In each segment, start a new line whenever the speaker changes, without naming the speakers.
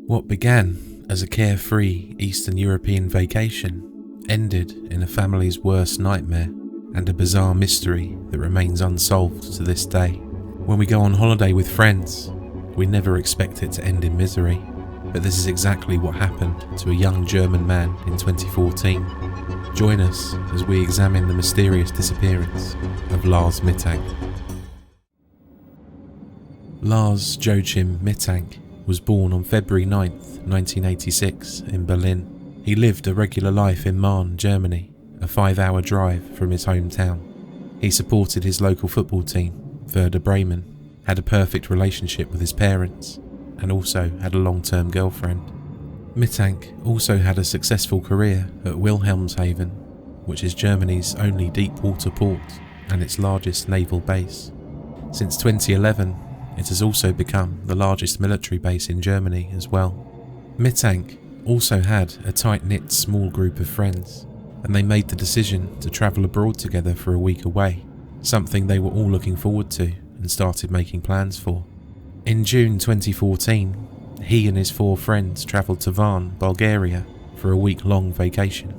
What began as a carefree Eastern European vacation ended in a family's worst nightmare and a bizarre mystery that remains unsolved to this day. When we go on holiday with friends, we never expect it to end in misery, but this is exactly what happened to a young German man in 2014. Join us as we examine the mysterious disappearance of Lars Mittank. Lars Joachim Mittank was born on February 9th, 1986 in Berlin. He lived a regular life in Marne, Germany, a 5-hour drive from his hometown. He supported his local football team, Werder Bremen, had a perfect relationship with his parents, and also had a long-term girlfriend. Mittank also had a successful career at Wilhelmshaven, which is Germany's only deep water port and its largest naval base. Since 2011, it has also become the largest military base in Germany as well. Mittank also had a tight-knit small group of friends, and they made the decision to travel abroad together for a week away, something they were all looking forward to and started making plans for. In June 2014, he and his 4 friends travelled to Varna, Bulgaria for a week-long vacation.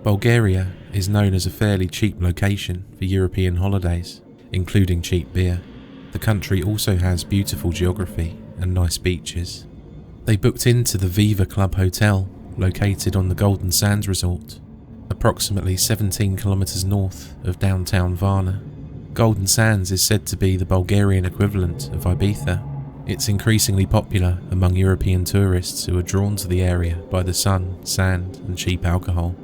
Bulgaria is known as a fairly cheap location for European holidays, including cheap beer. The country also has beautiful geography and nice beaches. They booked into the Viva Club Hotel, located on the Golden Sands Resort, approximately 17 kilometers north of downtown Varna. Golden Sands is said to be the Bulgarian equivalent of Ibiza. It's increasingly popular among European tourists who are drawn to the area by the sun, sand, and cheap alcohol.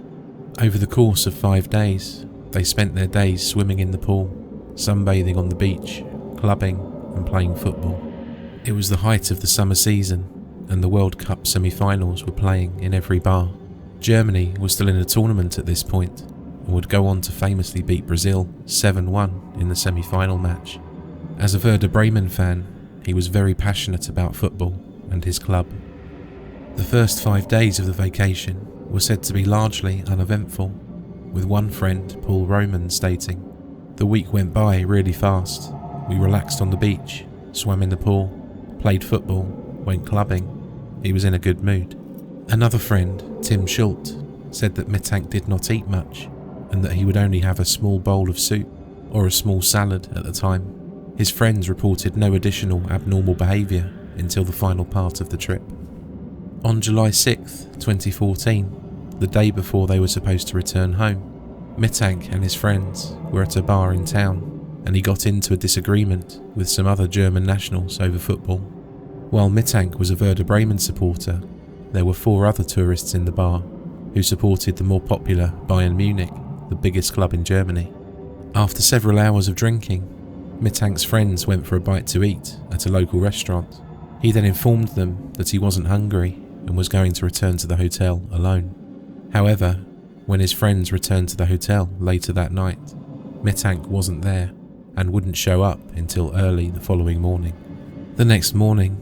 Over the course of 5 days, they spent their days swimming in the pool, sunbathing on the beach, clubbing and playing football. It was the height of the summer season, and the World Cup semi-finals were playing in every bar. Germany was still in a tournament at this point, and would go on to famously beat Brazil 7-1 in the semi-final match. As a Werder Bremen fan, he was very passionate about football and his club. The first 5 days of the vacation were said to be largely uneventful, with one friend, Paul Roman, stating, "The week went by really fast. We relaxed on the beach, swam in the pool, played football, went clubbing. He was in a good mood." Another friend, Tim Schult, said that Mittank did not eat much and that he would only have a small bowl of soup or a small salad at the time. His friends reported no additional abnormal behaviour until the final part of the trip. On July 6th, 2014, the day before they were supposed to return home, Mittank and his friends were at a bar in town, and he got into a disagreement with some other German nationals over football. While Mittank was a Werder Bremen supporter, there were 4 other tourists in the bar who supported the more popular Bayern Munich, the biggest club in Germany. After several hours of drinking, Mittank's friends went for a bite to eat at a local restaurant. He then informed them that he wasn't hungry and was going to return to the hotel alone. However, when his friends returned to the hotel later that night, Mittank wasn't there and wouldn't show up until early the following morning. The next morning,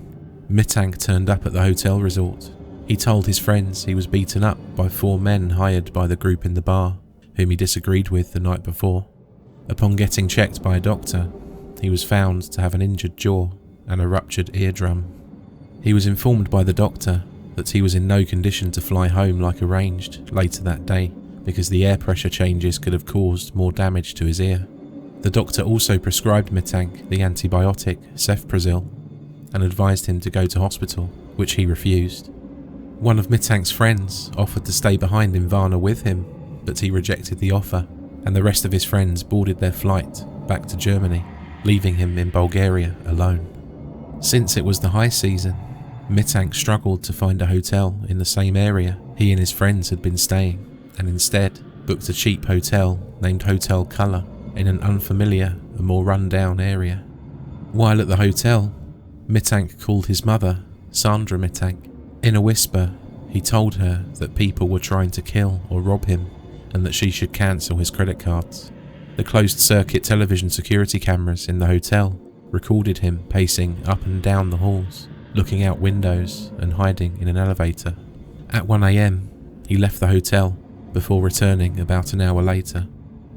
Mittank turned up at the hotel resort. He told his friends he was beaten up by 4 men hired by the group in the bar, whom he disagreed with the night before. Upon getting checked by a doctor, he was found to have an injured jaw and a ruptured eardrum. He was informed by the doctor that he was in no condition to fly home like arranged later that day because the air pressure changes could have caused more damage to his ear. The doctor also prescribed Mittank the antibiotic cefprozil and advised him to go to hospital, which he refused. One of Mittank's friends offered to stay behind in Varna with him, but he rejected the offer, and the rest of his friends boarded their flight back to Germany, leaving him in Bulgaria alone. Since it was the high season, Mittank struggled to find a hotel in the same area he and his friends had been staying, and instead booked a cheap hotel named Hotel Colour in an unfamiliar and more run-down area. While at the hotel, Mittank called his mother, Sandra Mittank. In a whisper, he told her that people were trying to kill or rob him and that she should cancel his credit cards. The closed-circuit television security cameras in the hotel recorded him pacing up and down the halls, looking out windows and hiding in an elevator. At 1 a.m, he left the hotel before returning about an hour later.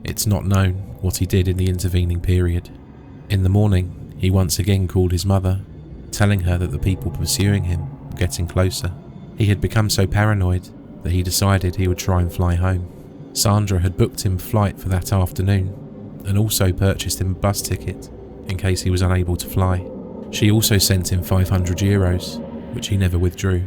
It's not known what he did in the intervening period. In the morning, he once again called his mother, telling her that the people pursuing him getting closer. He had become so paranoid that he decided he would try and fly home. Sandra had booked him a flight for that afternoon and also purchased him a bus ticket in case he was unable to fly. She also sent him €500, which he never withdrew.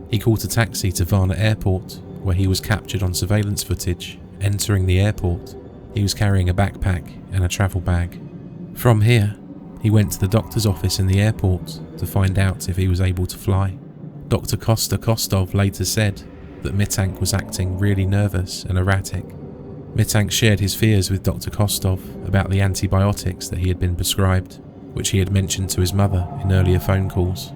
He caught a taxi to Varna Airport, where he was captured on surveillance footage. Entering the airport, he was carrying a backpack and a travel bag. From here, he went to the doctor's office in the airport to find out if he was able to fly. Dr. Kosta Kostov later said that Mittank was acting really nervous and erratic. Mittank shared his fears with Dr. Kostov about the antibiotics that he had been prescribed, which he had mentioned to his mother in earlier phone calls.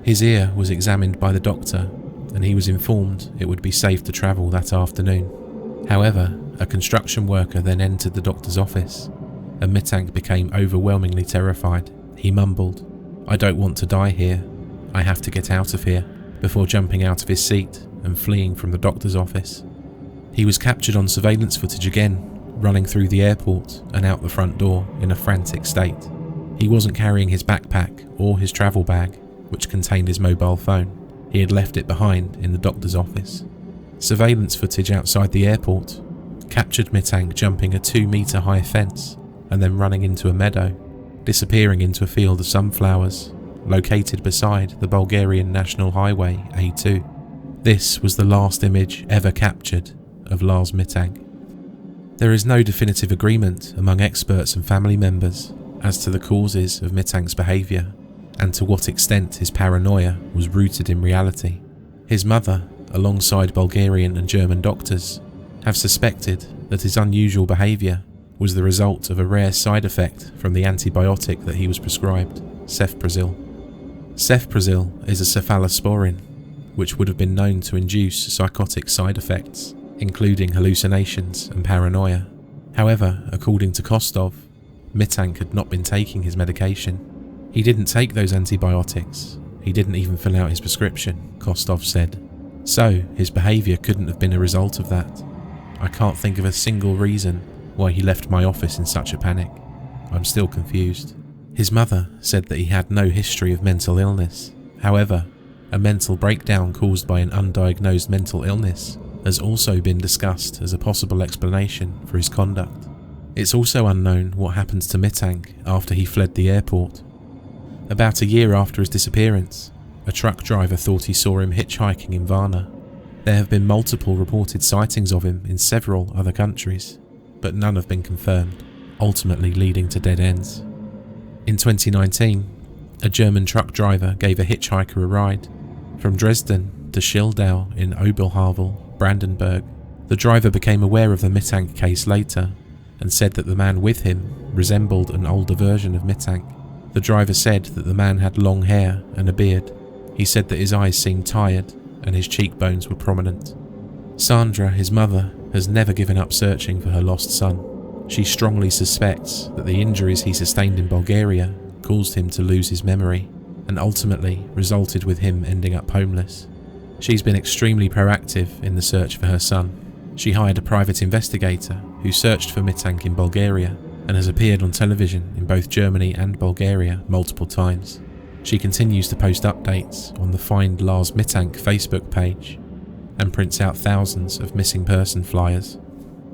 His ear was examined by the doctor, and he was informed it would be safe to travel that afternoon. However, a construction worker then entered the doctor's office, and Mittank became overwhelmingly terrified. He mumbled, "I don't want to die here. I have to get out of here," before jumping out of his seat and fleeing from the doctor's office. He was captured on surveillance footage again, running through the airport and out the front door in a frantic state. He wasn't carrying his backpack or his travel bag, which contained his mobile phone. He had left it behind in the doctor's office. Surveillance footage outside the airport captured Mittank jumping a 2-meter high fence and then running into a meadow, disappearing into a field of sunflowers located beside the Bulgarian National Highway A2. This was the last image ever captured of Lars Mittank. There is no definitive agreement among experts and family members as to the causes of Mittank's behaviour and to what extent his paranoia was rooted in reality. His mother, alongside Bulgarian and German doctors, have suspected that his unusual behaviour was the result of a rare side effect from the antibiotic that he was prescribed, cefprozil. Cefprozil is a cephalosporin, which would have been known to induce psychotic side effects, including hallucinations and paranoia. However, according to Kostov, Mittank had not been taking his medication. He didn't take those antibiotics. He didn't even fill out his prescription, Kostov said. So, his behaviour couldn't have been a result of that. I can't think of a single reason why he left my office in such a panic. I'm still confused. His mother said that he had no history of mental illness. However, a mental breakdown caused by an undiagnosed mental illness has also been discussed as a possible explanation for his conduct. It's also unknown what happened to Mittank after he fled the airport. About a year after his disappearance, a truck driver thought he saw him hitchhiking in Varna. There have been multiple reported sightings of him in several other countries, but none have been confirmed, ultimately leading to dead ends. In 2019, a German truck driver gave a hitchhiker a ride from Dresden to Schildau in Oberhavel, Brandenburg. The driver became aware of the Mittank case later and said that the man with him resembled an older version of Mittank. The driver said that the man had long hair and a beard. He said that his eyes seemed tired and his cheekbones were prominent. Sandra, his mother, has never given up searching for her lost son. She strongly suspects that the injuries he sustained in Bulgaria caused him to lose his memory and ultimately resulted with him ending up homeless. She's been extremely proactive in the search for her son. She hired a private investigator who searched for Mittank in Bulgaria and has appeared on television in both Germany and Bulgaria multiple times. She continues to post updates on the Find Lars Mittank Facebook page and prints out thousands of missing person flyers.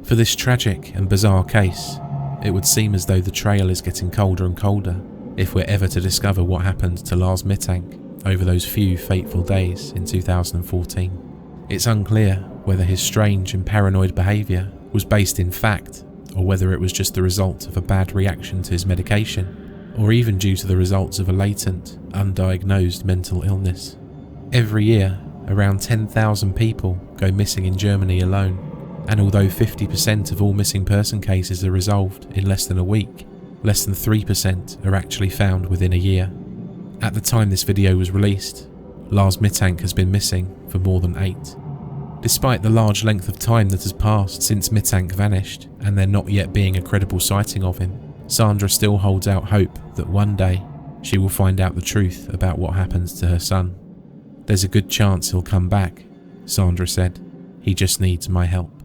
For this tragic and bizarre case, it would seem as though the trail is getting colder and colder if we're ever to discover what happened to Lars Mittank over those few fateful days in 2014. It's unclear whether his strange and paranoid behaviour was based in fact, or whether it was just the result of a bad reaction to his medication, or even due to the results of a latent, undiagnosed mental illness. Every year, around 10,000 people go missing in Germany alone, and although 50% of all missing person cases are resolved in less than a week, less than 3% are actually found within a year. At the time this video was released, Lars Mittank has been missing for more than 8. Despite the large length of time that has passed since Mittank vanished and there not yet being a credible sighting of him, Sandra still holds out hope that one day she will find out the truth about what happens to her son. There's a good chance he'll come back, Sandra said. He just needs my help.